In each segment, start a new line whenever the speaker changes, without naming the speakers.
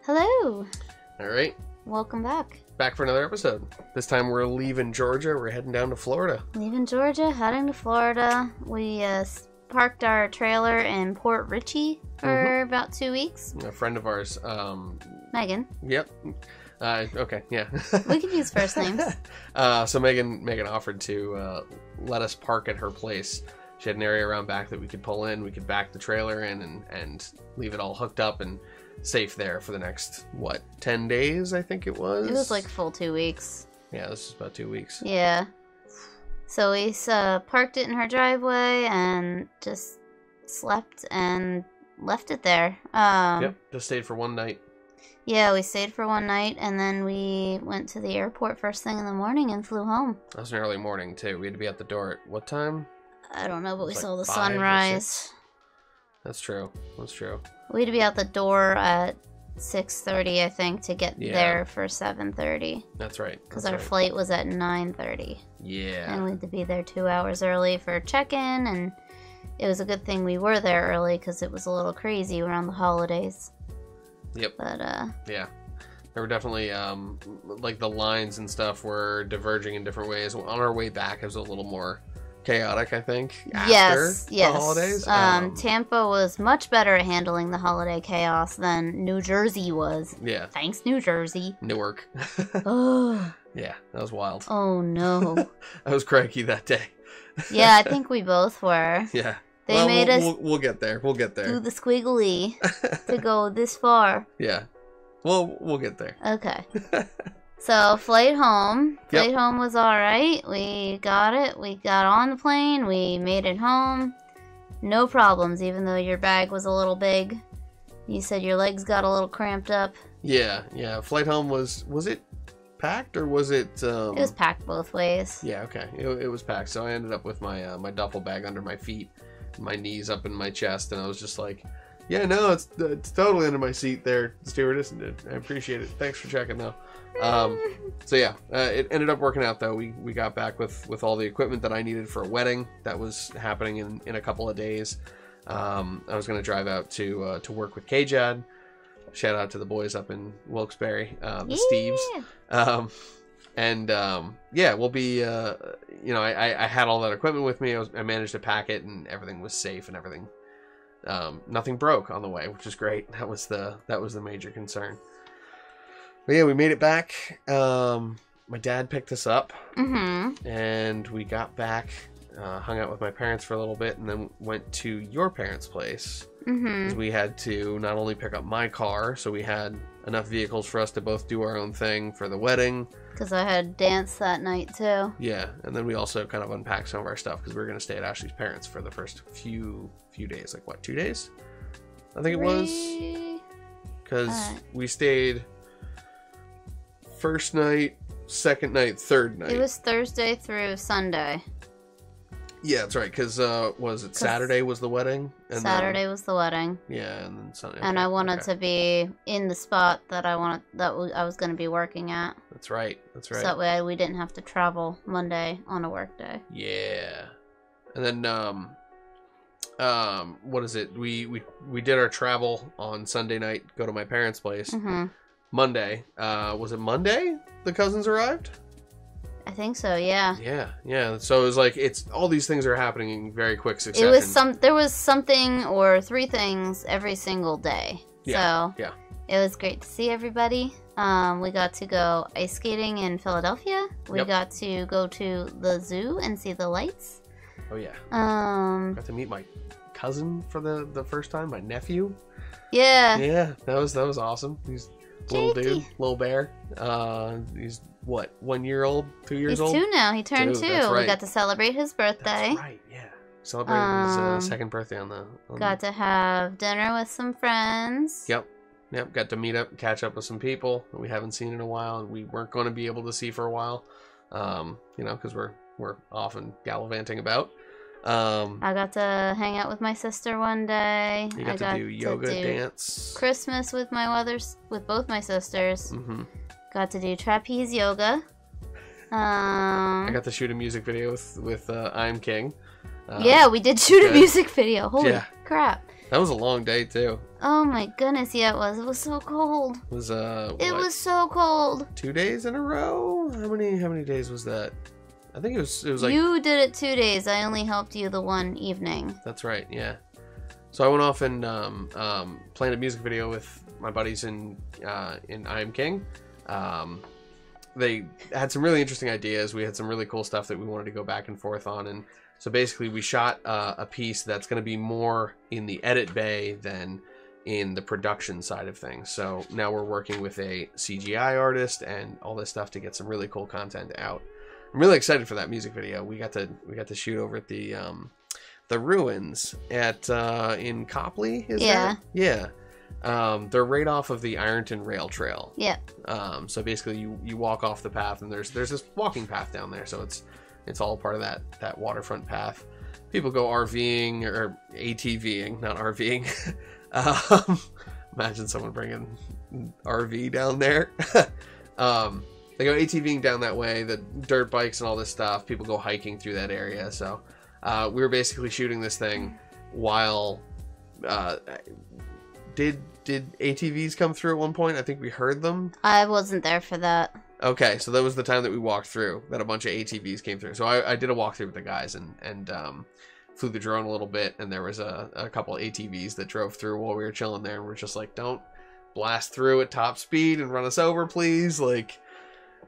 Hello.
All right.
Welcome back.
Back for another episode. This time we're leaving Georgia. We're heading down to Florida.
Leaving Georgia, heading to Florida. We parked our trailer in Port Richey for about 2 weeks.
A friend of ours,
Megan.
Yep. Okay, yeah.
We could use first names.
So Megan offered to let us park at her place. She had an area around back that we could pull in. We could back the trailer in and leave it all hooked up and safe there for the next, 10 days, I think it was?
It was like full 2 weeks.
Yeah, this is about 2 weeks.
Yeah. So we parked it in her driveway and just slept and left it there.
Yep, just stayed for one night.
Yeah, we stayed for one night, and then we went to the airport first thing in the morning and flew home.
That was an early morning, too. We had to be at the door at what time?
I don't know, but we saw the
5 or
sunrise.
6. That's true. That's true.
We had to be out the door at 6:30, I think, to get there for 7:30.
That's right.
Because our flight was at 9:30.
Yeah.
And we had to be there 2 hours early for check-in, and it was a good thing we were there early because it was a little crazy around the holidays.
Yep.
But,
yeah. There were definitely, like, the lines and stuff were diverging in different ways. On our way back, it was a little more chaotic, I think, after the holidays.
Tampa was much better at handling the holiday chaos than New Jersey was.
Yeah.
Thanks, New Jersey.
Newark.
Oh.
Yeah, that was wild.
Oh, no.
I was cranky that day.
Yeah, I think we both were.
Yeah.
They made us
we'll get there. We'll get there.
do the squiggly to go this far.
Yeah. Well, we'll get there.
Okay. So, flight home. Flight home was alright. We got it. We got on the plane. We made it home. No problems, even though your bag was a little big. You said your legs got a little cramped up.
Yeah. Flight home was it packed or was it...
It was packed both ways.
Yeah, okay. It was packed. So I ended up with my my duffel bag under my feet, my knees up in my chest, and I was just like, yeah, no, it's totally under my seat there, stewardess. I appreciate it. Thanks for checking, though. So yeah, it ended up working out, though. We got back with all the equipment that I needed for a wedding that was happening in a couple of days. I was going to drive out to work with KJAD. Shout out to the boys up in Wilkes-Barre, the Steves. Yeah, we'll be, I had all that equipment with me. I managed to pack it, and everything was safe and everything. Nothing broke on the way, which is great. That was the major concern. But yeah, we made it back. My dad picked us up, and we got back, hung out with my parents for a little bit, and then went to your parents' place. Because we had to not only pick up my car, so we had enough vehicles for us to both do our own thing for the wedding.
Because I had dance that night, too.
Yeah, and then we also kind of unpacked some of our stuff, because we were going to stay at Ashley's parents for the first few days. Like, 2 days? I think it was. Because we stayed first night, second night, third night.
It was Thursday through Sunday.
Yeah, that's right, because was it Saturday was the wedding? And
Saturday was the wedding.
Yeah, and then Sunday.
And I wanted to be in the spot that I was going to be working at.
That's right. So
that way we didn't have to travel Monday on a work day.
Yeah. And then, what is it? We did our travel on Sunday night, go to my parents' place. Monday. Was it Monday the cousins arrived?
I think so, yeah.
Yeah. So it was like, all these things are happening in very quick succession.
There was something or 3 things every single day.
Yeah.
So it was great to see everybody. We got to go ice skating in Philadelphia. We got to go to the zoo and see the lights.
Oh yeah. Got to meet my cousin for the first time, my nephew.
Yeah.
Yeah, that was awesome. He's a little dude, little bear. He's what, 1 year old, 2 years old?
He's 2 now. He turned 2. That's right. We got to celebrate his birthday.
That's right, yeah. Celebrated his second birthday
got to have dinner with some friends.
Yep. Got to meet up, catch up with some people that we haven't seen in a while, and we weren't going to be able to see for a while. Because we're often gallivanting about.
I got to hang out with my sister one day.
You got to do yoga, dance.
Christmas with both my sisters. Got to do trapeze yoga.
I got to shoot a music video with I'm King.
Yeah, we did shoot a music video. Holy crap.
That was a long day, too.
Oh my goodness, yeah, it was. It was so cold.
It was
It was so cold.
2 days in a row? How many days was that? I think it was like...
You did it 2 days. I only helped you the one evening.
That's right, yeah. So I went off and planned a music video with my buddies in I Am King. They had some really interesting ideas. We had some really cool stuff that we wanted to go back and forth on. And so basically we shot a piece that's going to be more in the edit bay than in the production side of things. So now we're working with a CGI artist and all this stuff to get some really cool content out. I'm really excited for that music video. We got to shoot over at the ruins at in Copley. Is that? Yeah. They're right off of the Ironton Rail Trail.
Yep.
So basically, you walk off the path, and there's this walking path down there. So it's all part of that waterfront path. People go RVing or ATVing, not RVing. Imagine someone bringing RV down there. They go ATVing down that way. The dirt bikes and all this stuff. People go hiking through that area. So we were basically shooting this thing while. Did ATVs come through at one point? I think we heard them.
I wasn't there for that.
Okay, so that was the time that we walked through, that a bunch of ATVs came through. So I did a walkthrough with the guys and flew the drone a little bit, and there was a couple ATVs that drove through while we were chilling there, and we're just like, don't blast through at top speed and run us over, please. Like,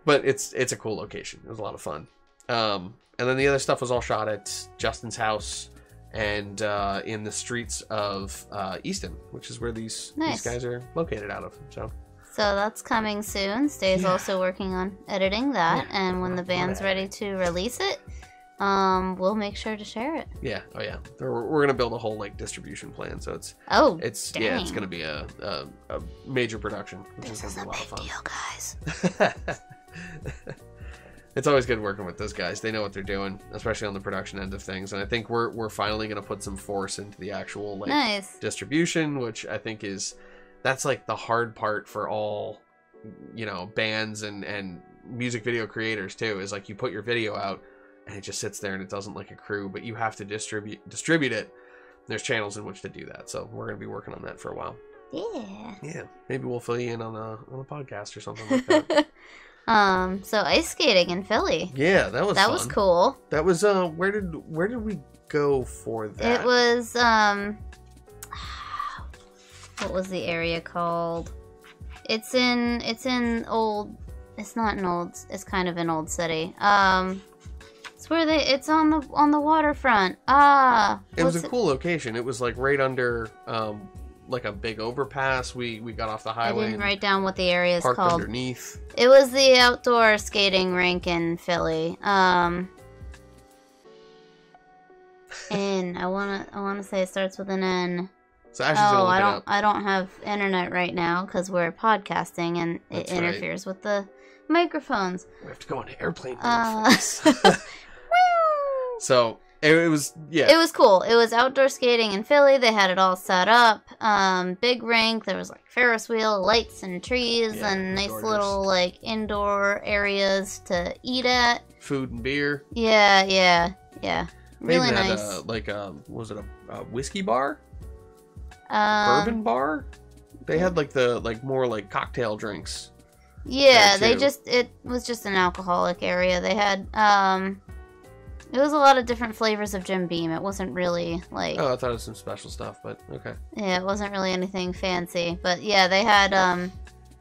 but it's a cool location. It was a lot of fun. And then the other stuff was all shot at Justin's house and in the streets of Easton, which is where these guys are located out of. So
that's coming soon. Stay's also working on editing that, and when the band's ready to release it, we'll make sure to share it.
Yeah. Oh yeah. We're gonna build a whole like distribution plan. So it's it's gonna be a major production, which is gonna be a lot of fun.
Deal, guys.
It's always good working with those guys. They know what they're doing, especially on the production end of things. And I think we're finally going to put some force into the actual distribution, which I think that's like the hard part for all, bands and music video creators too, is like you put your video out and it just sits there and it doesn't like accrue, but you have to distribute it. There's channels in which to do that. So we're going to be working on that for a while.
Yeah.
Yeah. Maybe we'll fill you in on a podcast or something like that.
So ice skating in Philly.
Yeah, that was fun.
Was cool.
That was where did we go for that?
It was what was the area called? It's not an old, it's kind of an old city. It's where it's on the waterfront.
It was a cool location. It was like right under like a big overpass. We got off the highway.
I didn't write down what the area is
called.
Parked
underneath.
It was the outdoor skating rink in Philly. And I wanna say it starts with an N.
So I
don't have internet right now because we're podcasting and it interferes with the microphones.
We have to go on airplane mode. So it was
cool. It was outdoor skating in Philly. They had it all set up. Big rink. There was like Ferris wheel, lights and trees, and nice little like indoor areas to eat at.
Food and beer.
Yeah. Really nice.
Was it a whiskey bar? Bourbon bar? They had more like cocktail drinks.
Yeah, it was just an alcoholic area. They had it was a lot of different flavors of Jim Beam. It wasn't really like...
Oh, I thought it was some special stuff, but okay.
Yeah, it wasn't really anything fancy. But yeah, they had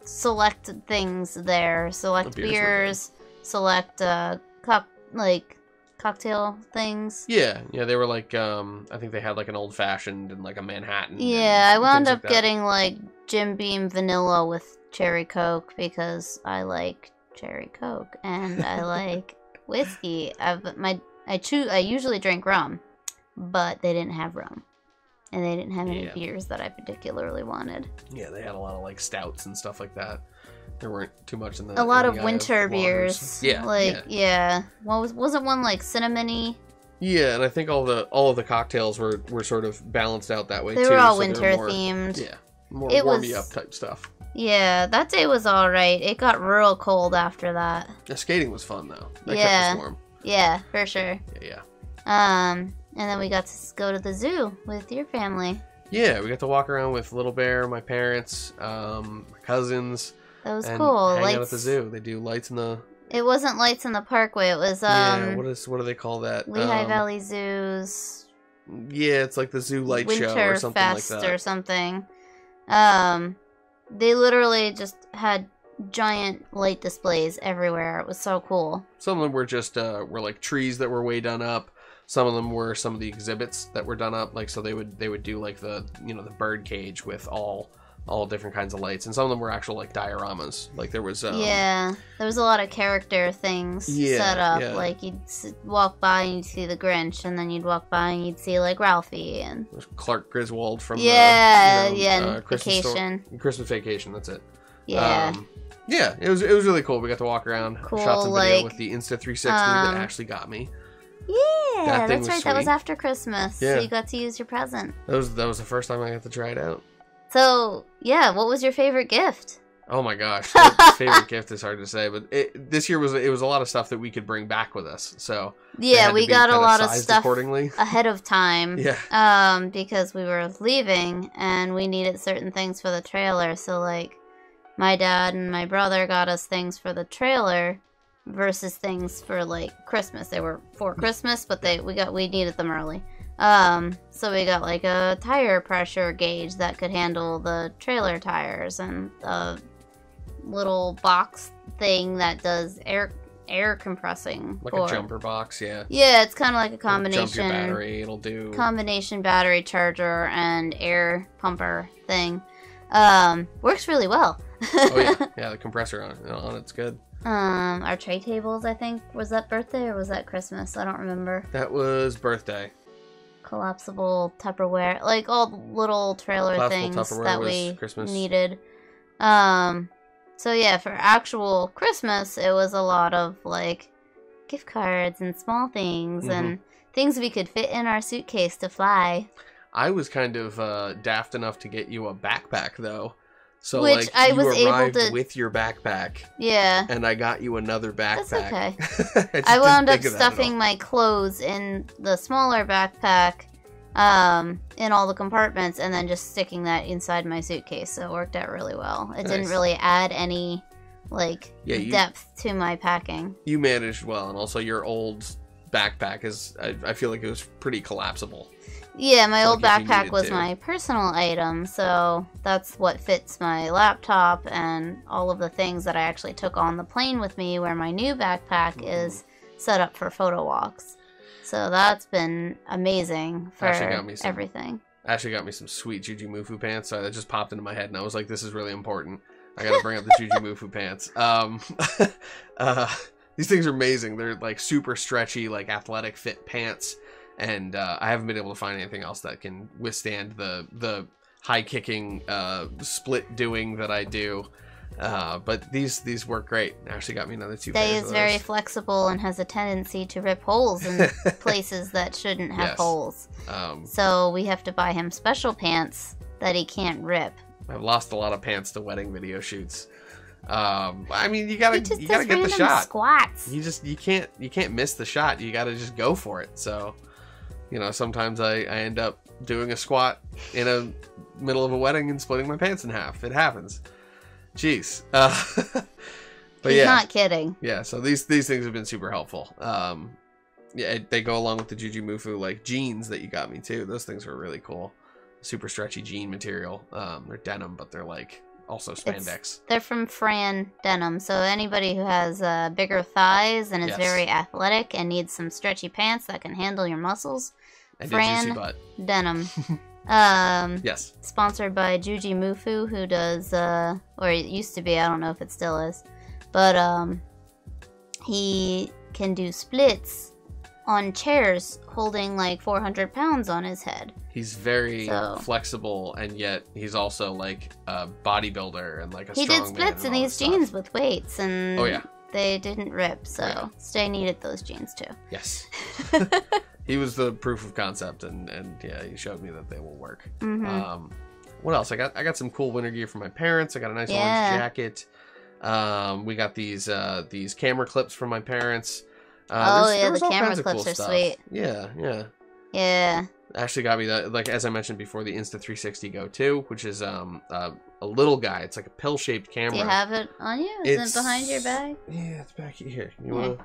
select things there. Select beers, select cocktail things.
Yeah, they were like, I think they had like an old fashioned and like a Manhattan.
Yeah, I wound up getting like Jim Beam vanilla with cherry Coke because I like cherry Coke and I like whiskey. I usually drink rum, but they didn't have rum. And they didn't have any beers that I particularly wanted.
Yeah, they had a lot of like stouts and stuff like that. There weren't too much in the...
A lot of winter beers.
Yeah.
Wasn't one like cinnamony?
Yeah, and I think all of the cocktails were sort of balanced out that way too.
They were all winter themed.
Yeah, more warmy up type stuff.
Yeah, that day was all right. It got real cold after that.
The skating was fun though. That kept us warm.
Yeah, for sure.
Yeah.
And then we got to go to the zoo with your family.
Yeah, we got to walk around with Little Bear, my parents, my cousins.
That was
and
cool.
Hang out at the zoo. They do lights in the...
It wasn't Lights in the Parkway. It was
yeah, what do they call that?
Lehigh Valley Zoo's...
Yeah, it's like the zoo light show or something like that.
Winterfest or something. They literally just had giant light displays everywhere. It was so cool.
Some of them were just were like trees that were way done up. Some of them were some of the exhibits that were done up. Like, so they would do like the, you know, the bird cage with all different kinds of lights, and some of them were actual like dioramas. Like there was
there was a lot of character things set up.
Yeah.
Like you'd walk by and you'd see the Grinch, and then you'd walk by and you'd see like Ralphie and
Clark Griswold from Christmas Vacation. That's it.
Yeah.
Yeah, it was really cool. We got to walk around,
cool,
shot some video with the Insta360 that Ashley got me.
Yeah, that's right.
Sweet.
That was after Christmas.
Yeah.
So you got to use your present.
That was the first time I got to try it out.
So, yeah, what was your favorite gift?
Oh my gosh, favorite gift is hard to say, but this year was a lot of stuff that we could bring back with us. So
yeah, we got a lot of stuff
accordingly
ahead of time.
Yeah.
Because we were leaving and we needed certain things for the trailer. So like, my dad and my brother got us things for the trailer versus things for like Christmas. They were for Christmas, but we needed them early. So we got like a tire pressure gauge that could handle the trailer tires, and a little box thing that does air compressing.
Like a jumper box, yeah.
Yeah, it's kind of like a combination.
It'll jump your battery, it'll do...
combination battery charger and air pumper thing. Works really well.
Oh yeah, yeah, the compressor on it's good.
Our tray tables, I think, was that birthday or was that Christmas? I don't remember.
That was birthday.
Collapsible Tupperware, like all the little trailer things that we needed. So yeah, for actual Christmas, it was a lot of like gift cards and small things and things we could fit in our suitcase to fly.
I was kind of daft enough to get you a backpack though. So
which
like
I
you
was
arrived
able to
with your backpack.
Yeah.
And I got you another backpack.
That's okay. I wound up stuffing my clothes in the smaller backpack, in all the compartments, and then just sticking that inside my suitcase. So it worked out really well. It didn't really add any depth to my packing.
You managed well, and also your old backpack is I feel like it was pretty collapsible.
Yeah, my old backpack was my personal item, so that's what fits my laptop and all of the things that I actually took on the plane with me, where my new backpack is set up for photo walks. So that's been amazing for everything.
Ashley got me some sweet Juju Mufu pants. Sorry, that just popped into my head, and I was like, this is really important. I gotta bring up the Juju Mufu pants. These things are amazing. They're like super stretchy, like athletic fit pants. And I haven't been able to find anything else that can withstand the high kicking split doing that I do. But these work great. Ashley got me another 2 pairs of those.
They is very flexible and has a tendency to rip holes in places that shouldn't have holes. So we have to buy him special pants that he can't rip.
I've lost a lot of pants to wedding video shoots. I mean, you gotta get the shot.
Squats.
You can't miss the shot. You gotta just go for it. So, you know, sometimes I end up doing a squat in a middle of a wedding and splitting my pants in half. It happens. Jeez. But
He's not kidding.
Yeah, so these things have been super helpful. Yeah, they go along with the Juju Mufu like jeans that you got me too. Those things were really cool. Super stretchy jean material. They're denim, but they're like also spandex.
They're from Fran denim, so anybody who has bigger thighs and is very athletic and needs some stretchy pants that can handle your muscles,
and
Fran
juicy butt.
denim.
Yes.
Sponsored by Juji Mufu, who does, or it used to be, I don't know if it still is, but he can do splits on chairs holding like 400 pounds on his head.
He's very flexible, and yet he's also like a bodybuilder and like a strong man.
He did splits in these jeans with weights, and they didn't rip, so Stay needed those jeans too.
Yes. He was the proof of concept, and yeah, he showed me that they will work. What else? I got some cool winter gear from my parents. I got a nice orange jacket. We got these camera clips from my parents.
The camera clips are sweet.
Yeah.
Yeah,
Ashley got me that, like as I mentioned before, the Insta360 Go 2, which is a little guy. It's like a pill-shaped camera.
Do you have it on you? Is it behind your bag?
Yeah, it's back here. You want to?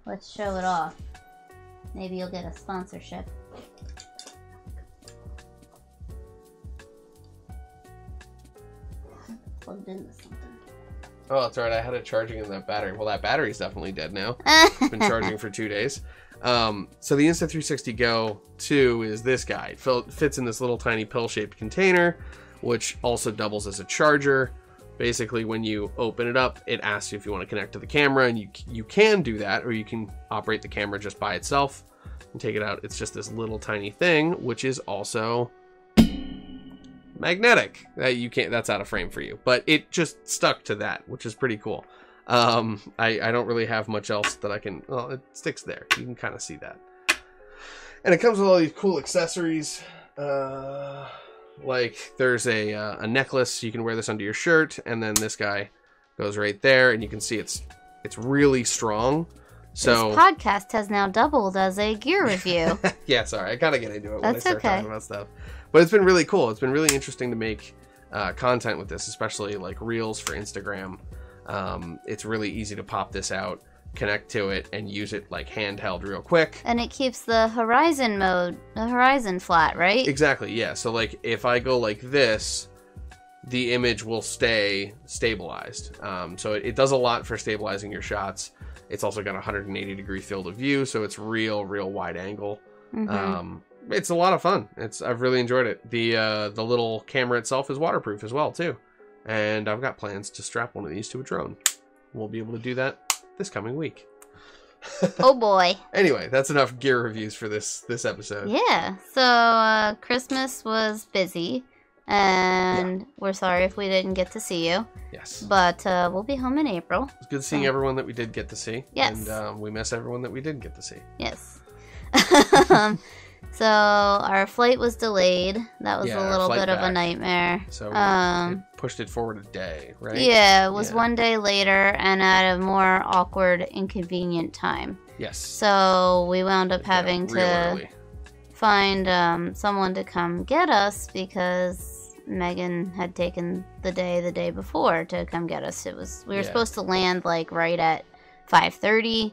Let's show it off. Maybe you'll get a sponsorship. Plugged into something.
Oh, that's right. I had it charging in that battery. Well, that battery's definitely dead now. It's been charging for 2 days. So the Insta360 Go 2 is this guy. It fits in this little tiny pill-shaped container, which also doubles as a charger. Basically, when you open it up, it asks you if you want to connect to the camera, and you can do that, or you can operate the camera just by itself and take it out. It's just this little tiny thing, which is also magnetic. That's out of frame for you, but it just stuck to that, which is pretty cool. I don't really have much else that I can. Well, it sticks there. You can kind of see that, and it comes with all these cool accessories. Like there's a necklace. You can wear this under your shirt, and then this guy goes right there, and you can see it's really strong. So
this podcast has now doubled as a gear review.
Yeah, sorry, I gotta get into it when I start
okay.
talking about stuff. But it's been really cool. It's been really interesting to make content with this, especially like reels for Instagram. It's really easy to pop this out, connect to it, and use it like handheld real quick.
And it keeps the horizon flat, right?
Exactly, yeah. So like if I go like this, the image will stay stabilized. So it does a lot for stabilizing your shots. It's also got a 180-degree field of view, so it's real wide angle.
Mm-hmm.
It's a lot of fun. I've really enjoyed it. The little camera itself is waterproof as well too. And I've got plans to strap one of these to a drone. We'll be able to do that this coming week.
Oh boy.
Anyway, that's enough gear reviews for this episode.
Yeah. So Christmas was busy, and we're sorry if we didn't get to see you.
Yes.
But we'll be home in April.
It's good seeing everyone that we did get to see.
Yes.
And we miss everyone that we didn't get to see.
Yes. So our flight was delayed. That was a little bit of a nightmare.
So it pushed it forward a day, right?
Yeah, it was one day later and at a more awkward, inconvenient time.
Yes.
So we wound up having to find someone to come get us because Megan had taken the day before to come get us. We were supposed to land like right at 5:30.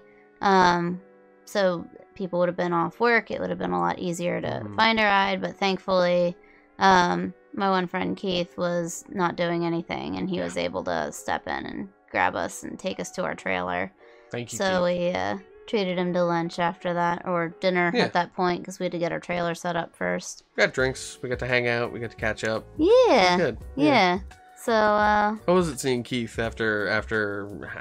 So people would have been off work. It would have been a lot easier to find a ride, but thankfully my one friend Keith was not doing anything, and he was able to step in and grab us and take us to our trailer.
Thank you,
So
Keith.
we treated him to lunch after that, or dinner at that point, because we had to get our trailer set up first.
We got drinks. We got to hang out. We got to catch up.
Yeah.
Good.
Yeah. So
how was it seeing Keith after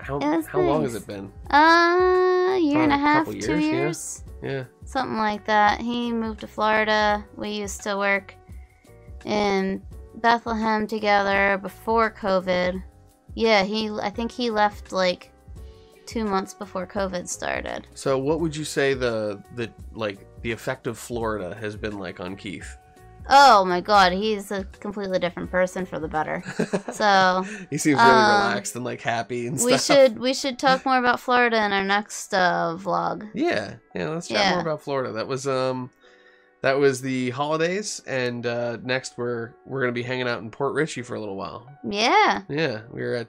how long has it been?
A year and a half, 2 years.
Yeah.
Something like that. He moved to Florida. We used to work in Bethlehem together before COVID. Yeah, I think he left like 2 months before COVID started.
So what would you say the effect of Florida has been like on Keith?
Oh my god, he's a completely different person for the better. So
he seems really relaxed and like happy and stuff.
We should talk more about Florida in our next vlog.
Yeah, let's chat more about Florida. That was the holidays, and next we're gonna be hanging out in Port Richey for a little while.
Yeah.
Yeah, we were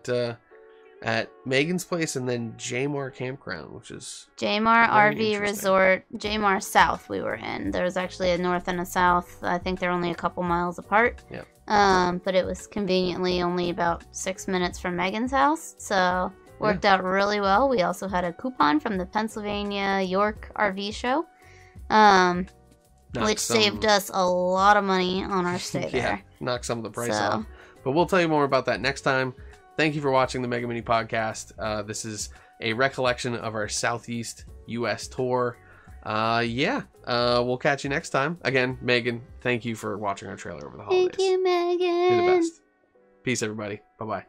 at Megan's place and then Jmar Campground, which is
Jmar RV Resort, Jmar South we were in. There was actually a north and a south. I think they're only a couple miles apart.
Yeah.
But it was conveniently only about 6 minutes from Megan's house, so worked out really well. We also had a coupon from the Pennsylvania York RV show, which saved us a lot of money on our stay there.
Knock some of the price off. But we'll tell you more about that next time. Thank you for watching the MegaMini podcast. This is a recollection of our Southeast U.S. tour. We'll catch you next time. Again, Megan, thank you for watching our trailer over the holidays.
Thank you, Megan.
You're the best. Peace, everybody. Bye-bye.